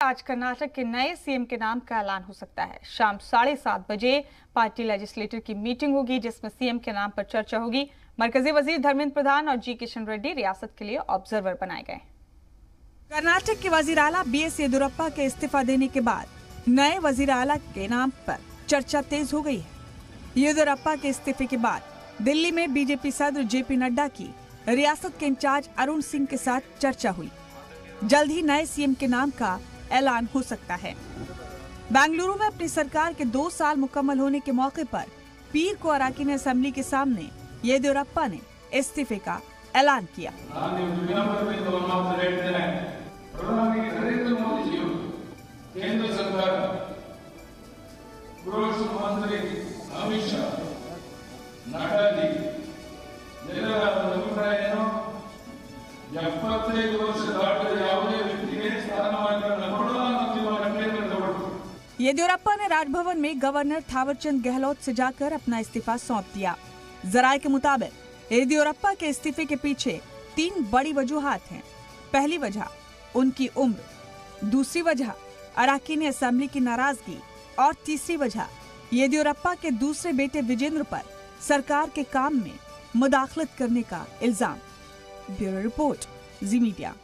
आज कर्नाटक के नए सीएम के नाम का ऐलान हो सकता है। शाम 7:30 बजे पार्टी लेजिस्लेटर की मीटिंग होगी, जिसमें सीएम के नाम पर चर्चा होगी। मरकजी वजीर धर्मेंद्र प्रधान और जी किशन रेड्डी रियासत के लिए ऑब्जर्वर बनाए गए। कर्नाटक के वजीर आला बीएस येदियुरप्पा के इस्तीफा देने के बाद नए वजीर आला के नाम पर चर्चा तेज हो गई है। येदियुरप्पा के इस्तीफे के बाद दिल्ली में बीजेपी सदर जेपी नड्डा की रियासत के इंचार्ज अरुण सिंह के साथ चर्चा हुई। जल्द ही नए सीएम के नाम का ऐलान हो सकता है। बेंगलुरु में अपनी सरकार के 2 साल मुकम्मल होने के मौके पर पीर को अराकीन असेंबली के सामने येदियुरप्पा ने इस्तीफे का ऐलान किया। येदियुरप्पा ने राजभवन में गवर्नर थावरचंद गहलोत से जाकर अपना इस्तीफा सौंप दिया। जराये के मुताबिक येदियुरप्पा के इस्तीफे के पीछे 3 बड़ी वजूहात हैं। पहली वजह उनकी उम्र, दूसरी वजह अराकीन असेंबली की नाराजगी और तीसरी वजह येदियुरप्पा के दूसरे बेटे विजेंद्र पर सरकार के काम में मुदाखलत करने का इल्जाम। ब्यूरो रिपोर्ट, जी मीडिया।